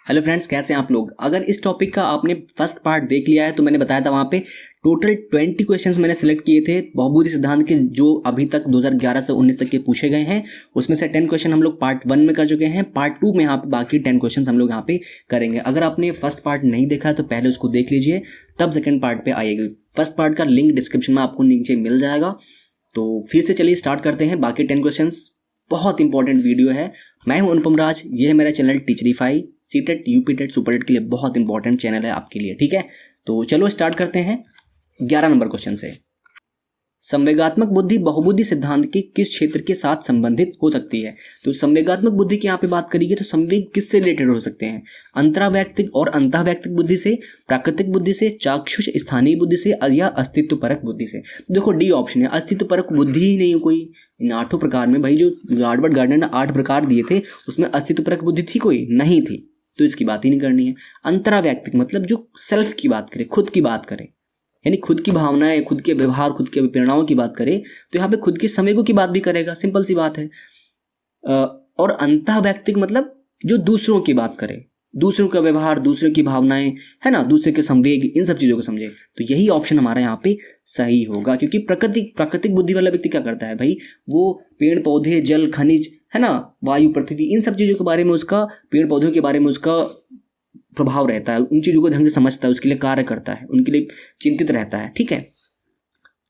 Hello friends, कैसे हैं आप लोग। अगर इस टॉपिक का आपने फर्स्ट पार्ट देख लिया है तो मैंने बताया था वहाँ पे टोटल 20 क्वेश्चंस मैंने सेलेक्ट किए थे बहुबुद्धि सिद्धांत के, जो अभी तक 2011 से 19 तक के पूछे गए हैं। उसमें से 10 क्वेश्चन हम लोग पार्ट 1 में कर चुके हैं। पार्ट 2 में यहाँ पे बाकी 10 क्वेश्चन हम लोग यहाँ पे करेंगे। अगर आपने फर्स्ट पार्ट नहीं देखा है तो पहले उसको देख लीजिए, तब सेकेंड पार्ट पे आइएगा। फर्स्ट पार्ट का लिंक डिस्क्रिप्शन में आपको नीचे मिल जाएगा। तो फिर से चलिए स्टार्ट करते हैं बाकी 10 क्वेश्चन। बहुत इंपॉर्टेंट वीडियो है। मैं हूं अनुपम राज, ये है मेरा चैनल टीचरीफाई। सीटेट, यूपीटेट, सुपरटेट के लिए बहुत इंपॉर्टेंट चैनल है आपके लिए, ठीक है। तो चलो स्टार्ट करते हैं 11 नंबर क्वेश्चन से। संवेगात्मक बुद्धि बहुबुद्धि सिद्धांत के किस क्षेत्र के साथ संबंधित हो सकती है। तो संवेगात्मक बुद्धि की यहाँ पे बात करेंगे तो संवेग किससे रिलेटेड हो सकते हैं? अंतरावैयक्तिक और अंतःवैयक्तिक बुद्धि से, प्राकृतिक बुद्धि से, चाक्षुष स्थानीय बुद्धि से, या अस्तित्वपरक बुद्धि से। देखो डी ऑप्शन है, अस्तित्वपरक बुद्धि ही नहीं है कोई इन 8 प्रकार में। भाई जो हार्वर्ड गार्डनर ने 8 प्रकार दिए थे उसमें अस्तित्वपरक बुद्धि थी कोई? नहीं थी, तो इसकी बात ही नहीं करनी है। अंतरावैयक्तिक मतलब जो सेल्फ की बात करे, खुद की बात करे, यानी खुद की भावनाएं, खुद के व्यवहार, खुद के प्रेरणाओं की बात करे, तो यहाँ पे खुद के संवेगों की बात भी करेगा, सिंपल सी बात है। और अंतःवैयक्तिक मतलब जो दूसरों की बात करे, दूसरों का व्यवहार, दूसरों की भावनाएं, है ना, दूसरे के संवेग, इन सब चीज़ों को समझे। तो यही ऑप्शन हमारा यहाँ पे सही होगा, क्योंकि प्राकृतिक बुद्धि वाला व्यक्ति क्या करता है भाई, वो पेड़ पौधे, जल, खनिज, है ना, वायु, पृथ्वी, इन सब चीज़ों के बारे में उसका, पेड़ पौधों के बारे में उसका प्रभाव रहता है, उन चीज़ों को ढंग से समझता है, उसके लिए कार्य करता है, उनके लिए चिंतित रहता है, ठीक है।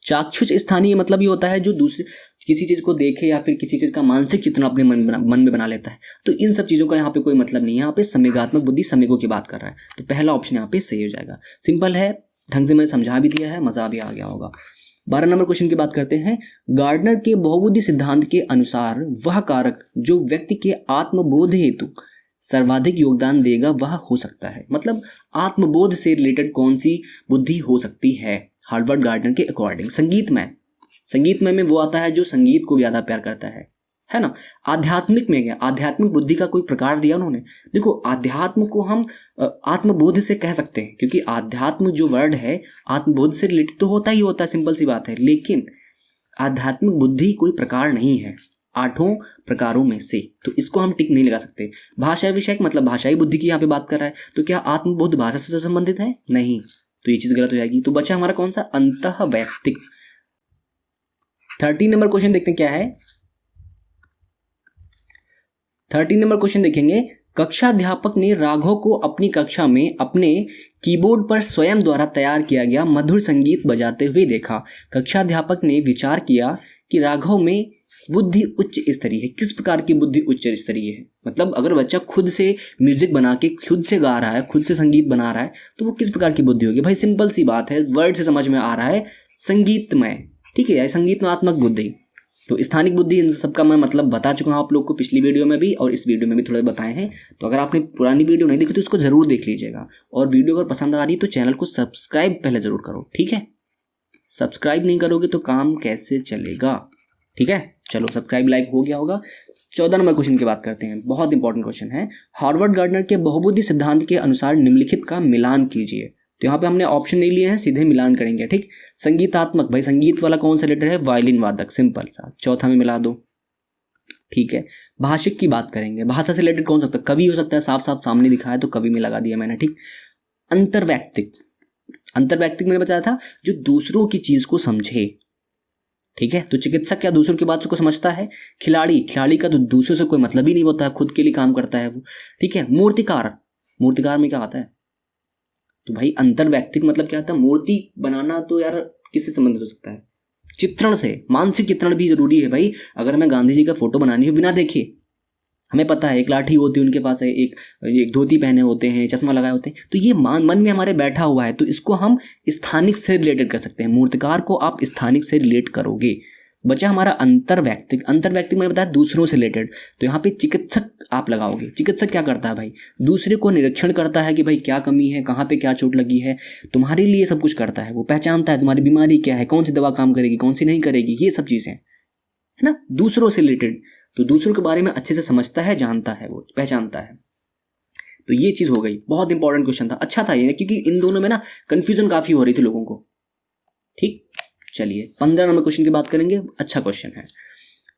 चाक्षुष स्थानीय मतलब ये होता है जो दूसरे किसी चीज़ को देखे या फिर किसी चीज़ का मानसिक चित्रण अपने मन में बना लेता है। तो इन सब चीज़ों का यहाँ पे कोई मतलब नहीं है। यहाँ पे संवेगात्मक बुद्धि संवेगों की बात कर रहा है, तो पहला ऑप्शन यहाँ पे सही हो जाएगा। सिंपल है, ढंग से मैंने समझा भी दिया है, मज़ा भी आ गया होगा। 12 नंबर क्वेश्चन की बात करते हैं। गार्डनर के बहुबुद्धि सिद्धांत के अनुसार वह कारक जो व्यक्ति के आत्मबोध हेतु सर्वाधिक योगदान देगा वह हो सकता है। मतलब आत्मबोध से रिलेटेड कौन सी बुद्धि हो सकती है हार्वर्ड गार्डनर के अकॉर्डिंग? संगीतमय में वो आता है जो संगीत को ज़्यादा प्यार करता है ना। आध्यात्मिक में क्या, आध्यात्मिक बुद्धि का कोई प्रकार दिया उन्होंने। देखो, आध्यात्म को हम आत्मबोध से कह सकते हैं, क्योंकि आध्यात्म जो वर्ड है आत्मबोध से रिलेटेड तो होता ही होता है, सिंपल सी बात है। लेकिन आध्यात्मिक बुद्धि कोई प्रकार नहीं है 8 प्रकारों में से, तो इसको हम टिक नहीं लगा सकते। भाषा विषयक मतलब भाषाई बुद्धि की यहाँ पे बात कर रहा है, तो क्या आत्मबोध भाषा से संबंधित है? नहीं, तो ये चीज़ गलत हो जाएगी। तो बचा हमारा कौन सा? अंतःवैयक्तिक। 13 नंबर क्वेश्चन देखते हैं क्या है। 13 नंबर क्वेश्चन देखेंगे। कक्षाध्यापक ने राघव को अपनी कक्षा में अपने कीबोर्ड पर स्वयं द्वारा तैयार किया गया मधुर संगीत बजाते हुए देखा। कक्षाध्यापक ने विचार किया कि राघव में बुद्धि उच्च स्तरीय है। किस प्रकार की बुद्धि उच्च स्तरीय है? मतलब अगर बच्चा खुद से म्यूजिक बना के खुद से गा रहा है, खुद से संगीत बना रहा है, तो वो किस प्रकार की बुद्धि होगी? भाई सिंपल सी बात है, वर्ड से समझ में आ रहा है, संगीतमय, ठीक है, संगीतनात्मक बुद्धि। तो स्थानिक बुद्धि, इन सबका मैं मतलब बता चुका हूँ आप लोग को पिछली वीडियो में भी, और इस वीडियो में भी थोड़े बताए हैं। तो अगर आपने पुरानी वीडियो नहीं देखी तो उसको जरूर देख लीजिएगा। और वीडियो अगर पसंद आ रही तो चैनल को सब्सक्राइब पहले जरूर करो, ठीक है। सब्सक्राइब नहीं करोगे तो काम कैसे चलेगा, ठीक है। चलो, सब्सक्राइब, लाइक हो गया होगा। 14 नंबर क्वेश्चन की बात करते हैं, बहुत इंपॉर्टेंट क्वेश्चन है। हार्वर्ड गार्डनर के बहुबुद्धि सिद्धांत के अनुसार निम्नलिखित का मिलान कीजिए। तो यहाँ पे हमने ऑप्शन नहीं लिए हैं, सीधे मिलान करेंगे, ठीक। संगीतात्मक, भाई संगीत वाला कौन सा लेटर है? वायलिन वादक, सिंपल सा, चौथा में मिला दो, ठीक है। भाषिक की बात करेंगे, भाषा से रिलेटेड कौन सकता है? कवि हो सकता है, साफ साफ सामने दिखा है तो कवि में लगा दिया मैंने, ठीक। अंतर्वैयक्तिक मैंने बताया था जो दूसरों की चीज को समझे, ठीक है। तो चिकित्सक क्या दूसरों की बात को समझता है? खिलाड़ी का तो दूसरों से कोई मतलब ही नहीं होता है, खुद के लिए काम करता है वो, ठीक है। मूर्तिकार में क्या आता है? तो भाई अंतर्वैयक्तिक मतलब क्या आता है? मूर्ति बनाना तो यार किससे संबंधित हो सकता है? चित्रण से। मानसिक चित्रण भी जरूरी है भाई। अगर हमें गांधी जी का फोटो बनानी हो बिना देखे, हमें पता है एक लाठी होती है उनके पास है, एक धोती पहने होते हैं, चश्मा लगाए होते हैं, तो ये मन में हमारे बैठा हुआ है, तो इसको हम स्थानिक से रिलेटेड कर सकते हैं। मूर्तिकार को आप स्थानिक से रिलेट करोगे। बचा हमारा अंतर्वैयक्तिक मैंने बताया दूसरों से रिलेटेड, तो यहाँ पे चिकित्सक आप लगाओगे। चिकित्सक क्या करता है भाई? दूसरे को निरीक्षण करता है कि भाई क्या कमी है, कहाँ पे क्या चोट लगी है, तुम्हारे लिए सब कुछ करता है। वो पहचानता है तुम्हारी बीमारी क्या है, कौन सी दवा काम करेगी, कौन सी नहीं करेगी, ये सब चीज़ें, है ना, दूसरों से रिलेटेड। तो दूसरों के बारे में अच्छे से समझता है, जानता है, वो पहचानता है। तो ये चीज़ हो गई। बहुत इंपॉर्टेंट क्वेश्चन था, अच्छा था ये, क्योंकि इन दोनों में ना कन्फ्यूजन काफ़ी हो रही थी लोगों को, ठीक। चलिए 15 नंबर क्वेश्चन की बात करेंगे, अच्छा क्वेश्चन है।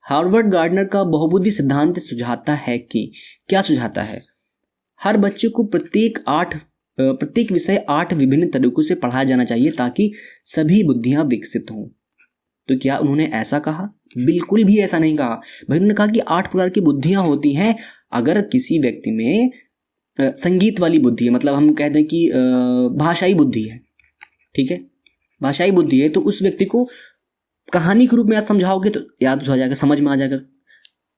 हार्वर्ड गार्डनर का बहुबुद्धि सिद्धांत सुझाता है कि, क्या सुझाता है? हर बच्चे को प्रत्येक विषय 8 विभिन्न तरीकों से पढ़ाया जाना चाहिए ताकि सभी बुद्धियां विकसित हों। तो क्या उन्होंने ऐसा कहा? बिल्कुल भी ऐसा नहीं कहा भाई। उन्होंने कहा कि 8 प्रकार की बुद्धियां होती हैं। अगर किसी व्यक्ति में संगीत वाली बुद्धि है, मतलब हम कहते हैं कि भाषाई बुद्धि है, ठीक है, भाषाई बुद्धि है, तो उस व्यक्ति को कहानी के रूप में याद समझाओगे तो याद हो जाएगा, समझ में आ जाएगा।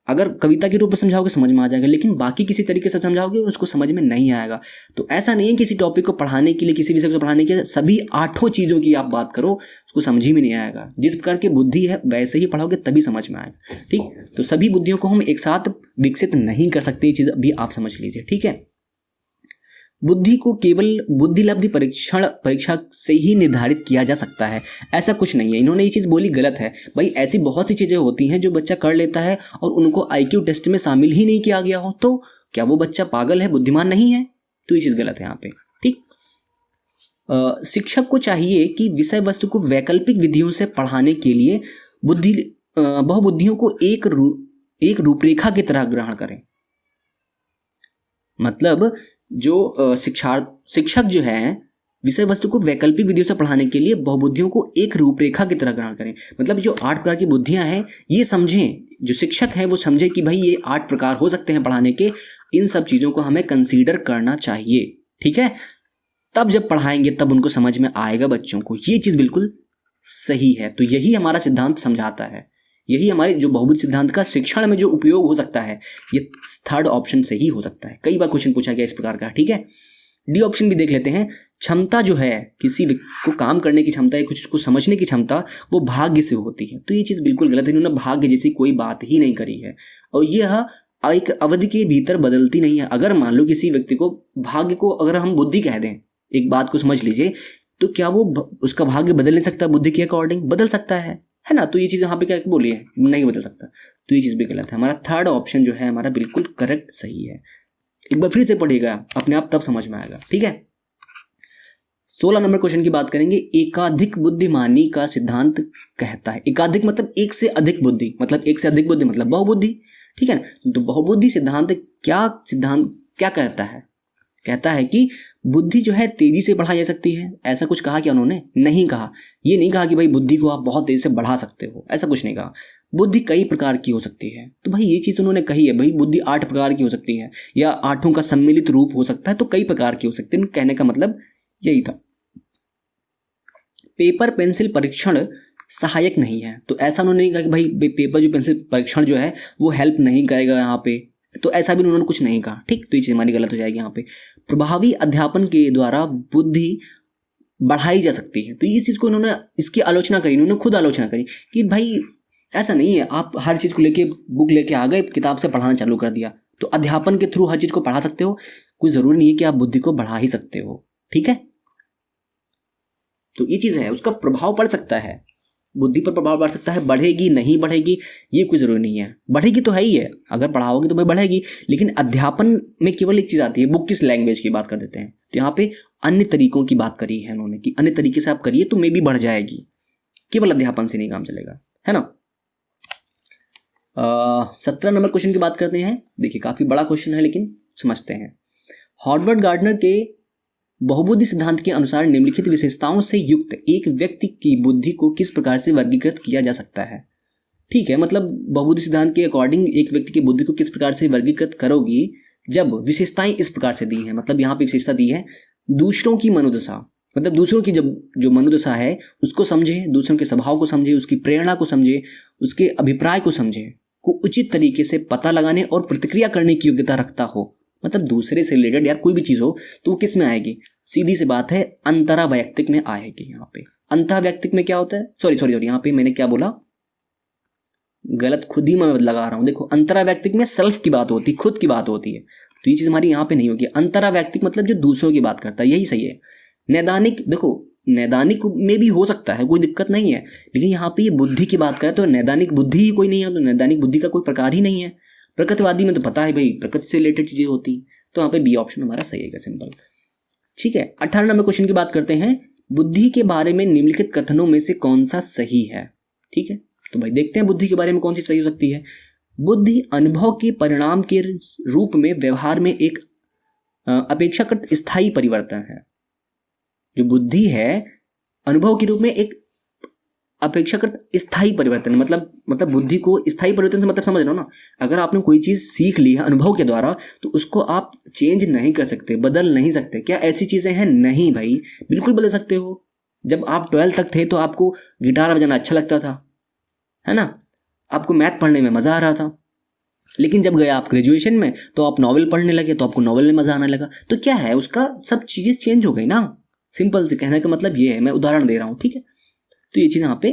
अगर कविता के रूप में समझाओगे समझ में आ जाएगा, लेकिन बाकी किसी तरीके से समझाओगे उसको समझ में नहीं आएगा। तो ऐसा नहीं है किसी टॉपिक को पढ़ाने के लिए, किसी विषय को पढ़ाने के लिए सभी 8 चीज़ों की आप बात करो, उसको समझ ही में नहीं आएगा। जिस प्रकार की बुद्धि है वैसे ही पढ़ाओगे तभी समझ में आएगा, ठीक। तो सभी बुद्धियों को हम एक साथ विकसित नहीं कर सकते, ये चीज़ अभी आप समझ लीजिए, ठीक है। बुद्धि को केवल बुद्धिलब्धि परीक्षा से ही निर्धारित किया जा सकता है, ऐसा कुछ नहीं है। इन्होंने ये चीज़ बोली गलत है भाई। ऐसी बहुत सी चीज़ें होती हैं जो बच्चा कर लेता है और उनको IQ टेस्ट में शामिल ही नहीं किया गया हो, तो क्या वो बच्चा पागल है, बुद्धिमान नहीं है? तो ये चीज़ गलत है यहाँ पे, ठीक। शिक्षक को चाहिए कि विषय वस्तु को वैकल्पिक विधियों से पढ़ाने के लिए बहुबुद्धियों को एक रूपरेखा की तरह ग्रहण करें। मतलब जो शिक्षक जो है विषय वस्तु को वैकल्पिक विधियों से पढ़ाने के लिए बहुबुद्धियों को एक रूपरेखा की तरह ग्रहण करें। मतलब जो 8 प्रकार की बुद्धियां हैं ये समझें, जो शिक्षक हैं वो समझे कि भाई ये 8 प्रकार हो सकते हैं पढ़ाने के, इन सब चीज़ों को हमें कंसीडर करना चाहिए, ठीक है। तब जब पढ़ाएंगे तब उनको समझ में आएगा बच्चों को, ये चीज़ बिल्कुल सही है। तो यही हमारा सिद्धांत समझाता है, यही हमारे जो बहुबुद्धि सिद्धांत का शिक्षण में जो उपयोग हो सकता है, ये 3rd ऑप्शन से ही हो सकता है। कई बार क्वेश्चन पूछा गया इस प्रकार का, ठीक है। D ऑप्शन भी देख लेते हैं। क्षमता जो है किसी व्यक्ति को काम करने की क्षमता या कुछ को समझने की क्षमता, वो भाग्य से होती है। तो ये चीज़ बिल्कुल गलत है। इन्होंने भाग्य जैसी कोई बात ही नहीं करी है, और यह एक अवधि के भीतर बदलती नहीं है। अगर मान लो किसी व्यक्ति को भाग्य को अगर हम बुद्धि कह दें, एक बात को समझ लीजिए, तो क्या वो उसका भाग्य बदल नहीं सकता? बुद्धि के अकॉर्डिंग बदल सकता है ना। तो ये चीज़ यहाँ पे क्या बोली है, नहीं बदल सकता, तो ये चीज़ भी गलत है। हमारा 3rd ऑप्शन जो है हमारा बिल्कुल करेक्ट सही है। एक बार फिर से पढ़िएगा, अपने आप तब समझ में आएगा, ठीक है। 16 नंबर क्वेश्चन की बात करेंगे। एकाधिक बुद्धिमानी का सिद्धांत कहता है, एकाधिक मतलब एक से अधिक बुद्धि, मतलब एक से अधिक बुद्धि मतलब बहुबुद्धि, ठीक है ना। तो बहुबुद्धि सिद्धांत क्या कहता है? कहता है कि बुद्धि जो है तेजी से बढ़ाई जा सकती है। ऐसा कुछ कहा क्या उन्होंने? नहीं कहा। ये नहीं कहा कि भाई बुद्धि को आप बहुत तेजी से बढ़ा सकते हो, ऐसा कुछ नहीं कहा। बुद्धि कई प्रकार की हो सकती है, तो भाई ये चीज़ उन्होंने कही है। भाई बुद्धि 8 प्रकार की हो सकती है, या 8 का सम्मिलित रूप हो सकता है, तो कई प्रकार की हो सकती है। कहने का मतलब यही था। पेपर पेंसिल परीक्षण सहायक नहीं है, तो ऐसा उन्होंने नहीं कहा कि भाई पेपर जो पेंसिल परीक्षण जो है वो हेल्प नहीं करेगा यहाँ पे, तो ऐसा भी उन्होंने कुछ नहीं कहा, ठीक। तो ये चीज़ हमारी गलत हो जाएगी यहाँ पे। प्रभावी अध्यापन के द्वारा बुद्धि बढ़ाई जा सकती है, तो इस चीज़ को इन्होंने इसकी आलोचना करी, इन्होंने खुद आलोचना करी कि भाई ऐसा नहीं है, आप हर चीज़ को लेके बुक लेके आ गए, किताब से पढ़ाना चालू कर दिया, तो अध्यापन के थ्रू हर चीज़ को पढ़ा सकते हो, कोई ज़रूरी नहीं है कि आप बुद्धि को बढ़ा ही सकते हो, ठीक है। तो ये चीज़ है, उसका प्रभाव पड़ सकता है, बुद्धि पर प्रभाव पड़ सकता है। बढ़ेगी नहीं बढ़ेगी ये कोई ज़रूरी नहीं है, बढ़ेगी तो है ही है, अगर पढ़ाओगे तो भाई बढ़ेगी। लेकिन अध्यापन में केवल एक चीज़ आती है, बुक किस लैंग्वेज की बात कर देते हैं, तो यहाँ पे अन्य तरीकों की बात करी है उन्होंने कि अन्य तरीके से आप करिए तो मे भी बढ़ जाएगी, केवल अध्यापन से नहीं काम चलेगा, है ना। 17 नंबर क्वेश्चन की बात करते हैं। देखिए काफ़ी बड़ा क्वेश्चन है लेकिन समझते हैं। हॉवर्ड गार्डनर के बहुबुद्धि सिद्धांत के अनुसार निम्नलिखित विशेषताओं से युक्त एक व्यक्ति की बुद्धि को किस प्रकार से वर्गीकृत किया जा सकता है? ठीक है, मतलब बहुबुद्धि सिद्धांत के अकॉर्डिंग एक व्यक्ति की बुद्धि को किस प्रकार से वर्गीकृत करोगी, जब विशेषताएं इस प्रकार से दी हैं। मतलब यहाँ पे विशेषता दी है दूसरों की मनोदशा, मतलब दूसरों की जब जो मनोदशा है उसको समझे, दूसरों के स्वभाव को समझे, उसकी प्रेरणा को समझे, उसके अभिप्राय को समझे, को उचित तरीके से पता लगाने और प्रतिक्रिया करने की योग्यता रखता हो। मतलब दूसरे से रिलेटेड यार कोई भी चीज़ हो तो वो किस में आएगी? सीधी सी बात है, अंतरावैयक्तिक में आएगी। यहाँ पे अंतरावैयक्तिक में क्या होता है, सॉरी यहाँ पे मैंने क्या बोला, गलत खुद ही मैं लगा रहा हूँ। देखो अंतरावैयक्तिक में सेल्फ की बात होती है, खुद की बात होती है, तो ये चीज़ हमारी यहाँ पे नहीं होगी। अंतरावैयक्तिक मतलब जो दूसरों की बात करता है, यही सही है। नैदानिक, देखो नैदानिक में भी हो सकता है, कोई दिक्कत नहीं है, लेकिन यहाँ पे ये बुद्धि की बात करें तो नैदानिक बुद्धि ही कोई नहीं है, तो नैदानिक बुद्धि का कोई प्रकार ही नहीं है। प्रकृतिवादी में तो पता है भाई प्रकृति से रिलेटेड चीज़ें होती हैं, तो यहाँ पे बी ऑप्शन हमारा सही है, सिंपल, ठीक है। 18 नंबर क्वेश्चन की बात करते हैं। बुद्धि के बारे में निम्नलिखित कथनों में से कौन सा सही है? ठीक है, तो भाई देखते हैं बुद्धि के बारे में कौन सी सही हो सकती है। बुद्धि अनुभव के परिणाम के रूप में व्यवहार में एक अपेक्षाकृत स्थायी परिवर्तन है। जो बुद्धि है अनुभव के रूप में एक अपेक्षाकृत स्थायी परिवर्तन, मतलब बुद्धि को स्थायी परिवर्तन से मतलब समझ रहे हो ना। अगर आपने कोई चीज़ सीख ली है अनुभव के द्वारा तो उसको आप चेंज नहीं कर सकते, बदल नहीं सकते। क्या ऐसी चीज़ें हैं? नहीं भाई, बिल्कुल बदल सकते हो। जब आप 12th तक थे तो आपको गिटार बजाना अच्छा लगता था, है ना, आपको मैथ पढ़ने में मज़ा आ रहा था। लेकिन जब गए आप ग्रेजुएशन में तो आप नॉवेल पढ़ने लगे तो आपको नॉवेल में मज़ा आने लगा। तो क्या है, उसका सब चीज़ें चेंज हो गई ना। सिंपल से कहने का मतलब ये है, मैं उदाहरण दे रहा हूँ, ठीक है। तो ये चीज़ यहाँ पे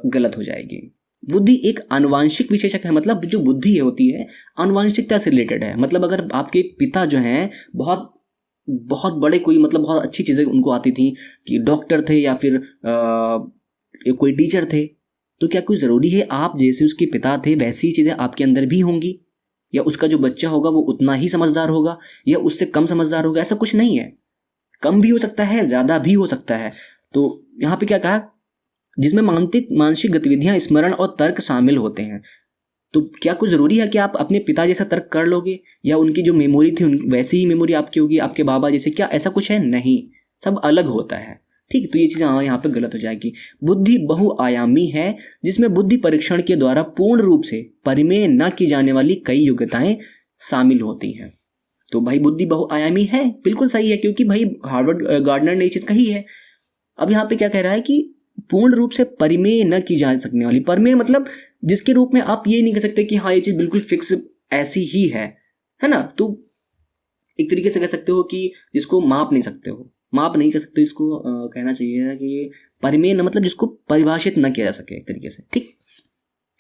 गलत हो जाएगी। बुद्धि एक आनुवांशिक विशेषक है, मतलब जो बुद्धि होती है आनुवांशिकता से रिलेटेड है। मतलब अगर आपके पिता जो हैं बहुत बहुत बड़े कोई मतलब बहुत अच्छी चीज़ें उनको आती थी कि डॉक्टर थे या फिर कोई टीचर थे, तो क्या कोई ज़रूरी है आप जैसे उसके पिता थे वैसी चीज़ें आपके अंदर भी होंगी, या उसका जो बच्चा होगा वो उतना ही समझदार होगा या उससे कम समझदार होगा? ऐसा कुछ नहीं है। कम भी हो सकता है, ज़्यादा भी हो सकता है। तो यहाँ पे क्या कहा, जिसमें मानसिक गतिविधियाँ, स्मरण और तर्क शामिल होते हैं। तो क्या कुछ ज़रूरी है कि आप अपने पिता जैसा तर्क कर लोगे या उनकी जो मेमोरी थी वैसी ही मेमोरी आपकी होगी, आपके बाबा जैसे? क्या ऐसा कुछ है? नहीं, सब अलग होता है, ठीक। तो ये चीज़ यहाँ पे गलत हो जाएगी। बुद्धि बहुआयामी है जिसमें बुद्धि परीक्षण के द्वारा पूर्ण रूप से परिमेय न की जाने वाली कई योग्यताएं शामिल होती हैं। तो भाई बुद्धि बहुआयामी है, बिल्कुल सही है, क्योंकि भाई हार्वर्ड गार्डनर ने ये चीज़ कही है। अब यहाँ पे क्या कह रहा है कि पूर्ण रूप से परिमेय न की जा सकने वाली। परिमेय मतलब जिसके रूप में आप ये नहीं कह सकते कि हाँ ये चीज़ बिल्कुल फिक्स ऐसी ही है ना। तो एक तरीके से कह सकते हो कि जिसको माप नहीं सकते हो, माप नहीं कर सकते, इसको कहना चाहिए कि परिमेय न मतलब जिसको परिभाषित न किया जा सके एक तरीके से, ठीक।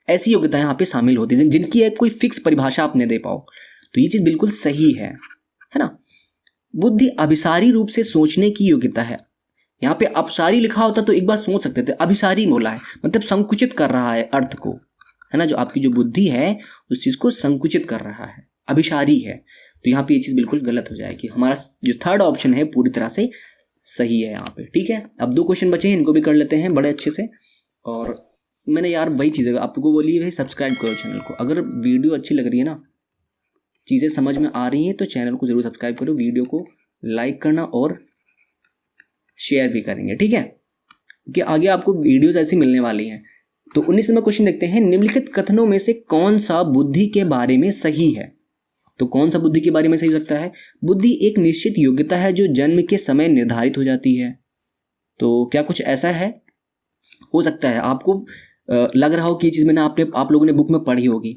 ऐसी योग्यताएं यहाँ पे शामिल होती हैं जिनकी एक कोई फिक्स परिभाषा आप नहीं दे पाओ। तो ये चीज़ बिल्कुल सही है ना। बुद्धि अभिसारी रूप से सोचने की योग्यता है। यहाँ पे अपसारी लिखा होता तो एक बार सोच सकते थे, अभिसारी बोला है मतलब संकुचित कर रहा है अर्थ को, है ना। जो आपकी जो बुद्धि है उस चीज़ को संकुचित कर रहा है, अभिसारी है। तो यहाँ पे ये चीज़ बिल्कुल गलत हो जाएगी। हमारा जो थर्ड ऑप्शन है पूरी तरह से सही है यहाँ पे, ठीक है। अब 2 क्वेश्चन बचे हैं, इनको भी कर लेते हैं बड़े अच्छे से। और मैंने यार वही चीज़ आपको बोली है, सब्सक्राइब करो चैनल को। अगर वीडियो अच्छी लग रही है ना, चीज़ें समझ में आ रही हैं तो चैनल को ज़रूर सब्सक्राइब करो, वीडियो को लाइक करना और शेयर भी करेंगे, ठीक है, क्योंकि आगे आपको वीडियोस ऐसी मिलने वाली हैं। तो 19 नंबर क्वेश्चन देखते हैं, निम्नलिखित कथनों में से कौन सा बुद्धि के बारे में सही है? तो कौन सा बुद्धि के बारे में सही हो सकता है? बुद्धि एक निश्चित योग्यता है जो जन्म के समय निर्धारित हो जाती है। तो क्या कुछ ऐसा है? हो सकता है आपको लग रहा हो कि ये चीज़ मैंने आप लोगों ने बुक में पढ़ी होगी,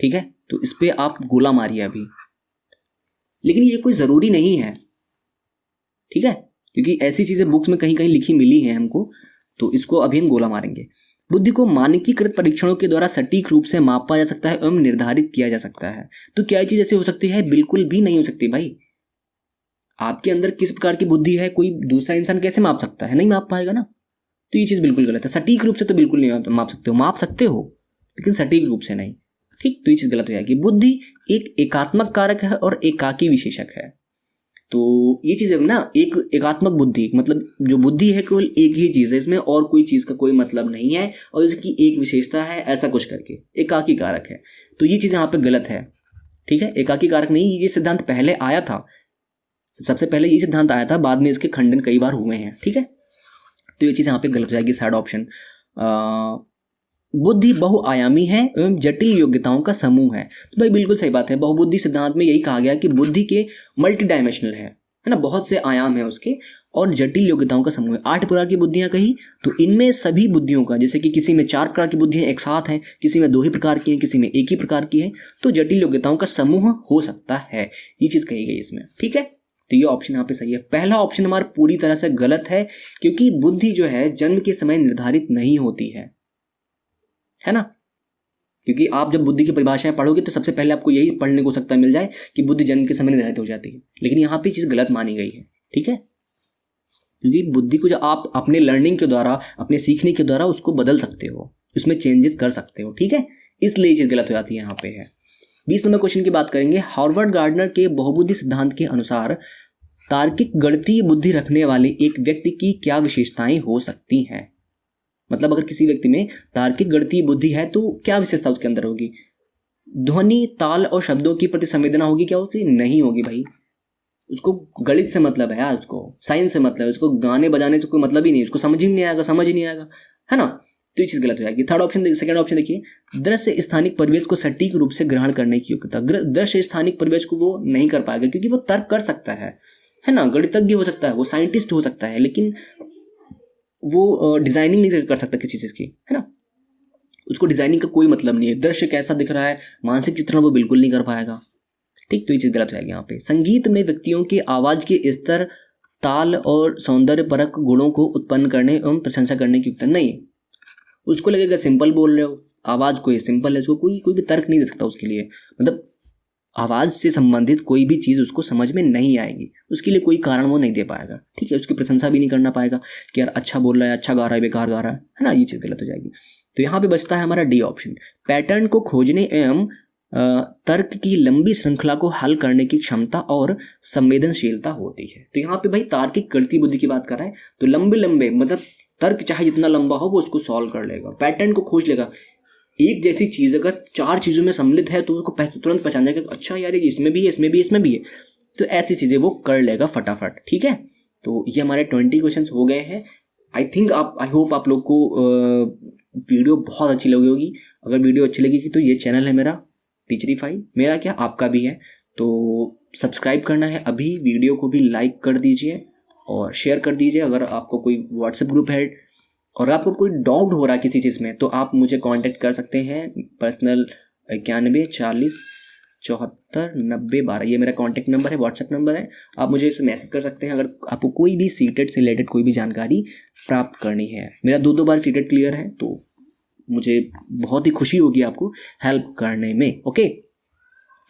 ठीक है, तो इस पर आप गोला मारिए अभी, लेकिन ये कोई ज़रूरी नहीं है, ठीक है, क्योंकि ऐसी चीज़ें बुक्स में कहीं कहीं लिखी मिली हैं हमको, तो इसको अभी हम गोला मारेंगे। बुद्धि को मानकीकृत परीक्षणों के द्वारा सटीक रूप से मापा जा सकता है एवं निर्धारित किया जा सकता है। तो क्या चीज़ ऐसी हो सकती है? बिल्कुल भी नहीं हो सकती भाई। आपके अंदर किस प्रकार की बुद्धि है कोई दूसरा इंसान कैसे माप सकता है? नहीं माप पाएगा ना। तो ये चीज़ बिल्कुल गलत है। सटीक रूप से तो बिल्कुल नहीं माप सकते हो, माप सकते हो लेकिन सटीक रूप से नहीं, ठीक। तो ये चीज़ गलत हो जाएगी। बुद्धि एक एकात्मक कारक है और एकाकी विशेषक है। तो ये चीज़ है ना, एक एकात्मक बुद्धि मतलब जो बुद्धि है केवल एक ही चीज़ है, इसमें और कोई चीज़ का कोई मतलब नहीं है और इसकी एक विशेषता है, ऐसा कुछ करके एकाकी कारक है। तो ये चीज़ यहाँ पे गलत है, ठीक है। एकाकी कारक नहीं, ये सिद्धांत पहले आया था, सबसे पहले ये सिद्धांत आया था, बाद में इसके खंडन कई बार हुए हैं, ठीक है। तो ये चीज़ यहाँ पे गलत हो जाएगी, थर्ड ऑप्शन। बुद्धि बहुआयामी है एवं जटिल योग्यताओं का समूह है। तो भाई बिल्कुल सही बात है, बहुबुद्धि सिद्धांत में यही कहा गया कि बुद्धि के मल्टी डायमेंशनल है ना, बहुत से आयाम है उसके, और जटिल योग्यताओं का समूह है। 8 प्रकार की बुद्धियां कही, तो इनमें सभी बुद्धियों का, जैसे कि किसी में 4 प्रकार की बुद्धियां एक साथ हैं, किसी में 2 ही प्रकार की हैं, किसी में 1 ही प्रकार की है, तो जटिल योग्यताओं का समूह हो सकता है, ये चीज़ कही गई इसमें, ठीक है। तो ये ऑप्शन यहाँ पे सही है। पहला ऑप्शन हमारा पूरी तरह से गलत है, क्योंकि बुद्धि जो है जन्म के समय निर्धारित नहीं होती है ना। क्योंकि आप जब बुद्धि की परिभाषाएं पढ़ोगे तो सबसे पहले आपको यही पढ़ने को सकता मिल जाए कि बुद्धि जन्म के समय निर्धारित हो जाती है, लेकिन यहाँ पे चीज़ गलत मानी गई है, ठीक है। क्योंकि बुद्धि को जो आप अपने लर्निंग के द्वारा, अपने सीखने के द्वारा उसको बदल सकते हो, उसमें चेंजेस कर सकते हो, ठीक है, इसलिए ये चीज़ गलत हो जाती है यहाँ पे है। 20 नंबर क्वेश्चन की बात करेंगे। हार्वर्ड गार्डनर के बहुबुद्धि सिद्धांत के अनुसार तार्किक गणितीय बुद्धि रखने वाले एक व्यक्ति की क्या विशेषताएं हो सकती हैं? मतलब अगर किसी व्यक्ति में तार्किक गणितीय बुद्धि है तो क्या विशेषता उसके अंदर होगी? ध्वनि, ताल और शब्दों की प्रति संवेदना होगी? क्या होगी? नहीं होगी भाई। उसको गणित से मतलब है यार, उसको साइंस से मतलब है, उसको गाने बजाने से कोई मतलब ही नहीं, उसको समझ ही नहीं आएगा, समझ ही नहीं आएगा, है ना। तो ये चीज़ गलत हो जाएगी। थर्ड ऑप्शन, सेकंड ऑप्शन देखिए, दृश्य स्थानिक परिवेश को सटीक रूप से ग्रहण करने की योग्यता। दृश्य स्थानिक परिवेश को वो नहीं कर पाएगा, क्योंकि वो तर्क कर सकता है ना, गणितज्ञ हो सकता है, वो साइंटिस्ट हो सकता है, लेकिन वो डिजाइनिंग नहीं कर सकता किसी चीज़ की, है ना। उसको डिजाइनिंग का कोई मतलब नहीं है, दृश्य कैसा दिख रहा है, मानसिक चित्रण वो बिल्कुल नहीं कर पाएगा, ठीक। तो ये चीज़ गलत हो जाएगी यहाँ पे। संगीत में व्यक्तियों के आवाज़ के स्तर, ताल और सौंदर्य परक गुणों को उत्पन्न करने एवं प्रशंसा करने की युक्ति नहीं। उसको लगेगा सिंपल बोल रहे हो, आवाज़ कोई सिंपल है, उसको कोई भी तर्क नहीं दे सकता उसके लिए, मतलब आवाज़ से संबंधित कोई भी चीज़ उसको समझ में नहीं आएगी, उसके लिए कोई कारण वो नहीं दे पाएगा, ठीक है। उसकी प्रशंसा भी नहीं करना पाएगा कि यार अच्छा बोल रहा है, अच्छा गा रहा है, बेकार गा रहा है ना, ये चीज़ गलत हो जाएगी। तो यहाँ पे बचता है हमारा डी ऑप्शन, पैटर्न को खोजने एवं तर्क की लंबी श्रृंखला को हल करने की क्षमता और संवेदनशीलता होती है। तो यहाँ पे भाई तार्किक गणितीय बुद्धि की बात कर रहा है, तो लंबे मतलब तर्क चाहे जितना लंबा हो वो उसको सॉल्व कर लेगा, पैटर्न को खोज लेगा। एक जैसी चीज़ अगर 4 चीज़ों में सम्मिलित है तो उसको तुरंत पहचान जाएगा, अच्छा यार ये इसमें भी है, इसमें भी है, इसमें भी है, तो ऐसी चीज़ें वो कर लेगा फटाफट, ठीक है। तो ये हमारे 20 क्वेश्चन हो गए हैं। आई होप आप लोग को वीडियो बहुत अच्छी लगी होगी। अगर वीडियो अच्छी लगी तो ये चैनल है मेरा टीचरीफाई, मेरा क्या आपका भी है, तो सब्सक्राइब करना है अभी, वीडियो को भी लाइक कर दीजिए और शेयर कर दीजिए। अगर आपको कोई व्हाट्सएप ग्रुप है और आपको कोई डाउट हो रहा है किसी चीज़ में तो आप मुझे कांटेक्ट कर सकते हैं, पर्सनल 91 40 74 90 12, ये मेरा कांटेक्ट नंबर है, व्हाट्सएप नंबर है, आप मुझे मैसेज कर सकते हैं अगर आपको कोई भी सीटेट से रिलेटेड कोई भी जानकारी प्राप्त करनी है। मेरा 2 बार सीटेट क्लियर है, तो मुझे बहुत ही खुशी होगी आपको हेल्प करने में, ओके।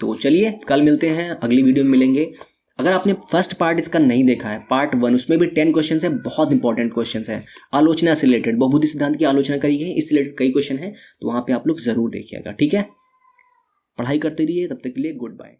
तो चलिए कल मिलते हैं, अगली वीडियो में मिलेंगे। अगर आपने फर्स्ट पार्ट इसका नहीं देखा है, पार्ट 1, उसमें भी 10 क्वेश्चन है, बहुत इंपॉर्टेंट क्वेश्चन है, आलोचना से रिलेटेड, बहुबुद्धि सिद्धांत की आलोचना करी है, इससे रिलेटेड कई क्वेश्चन है, तो वहाँ पे आप लोग जरूर देखिएगा, ठीक है। पढ़ाई करते रहिए, तब तक के लिए गुड बाय।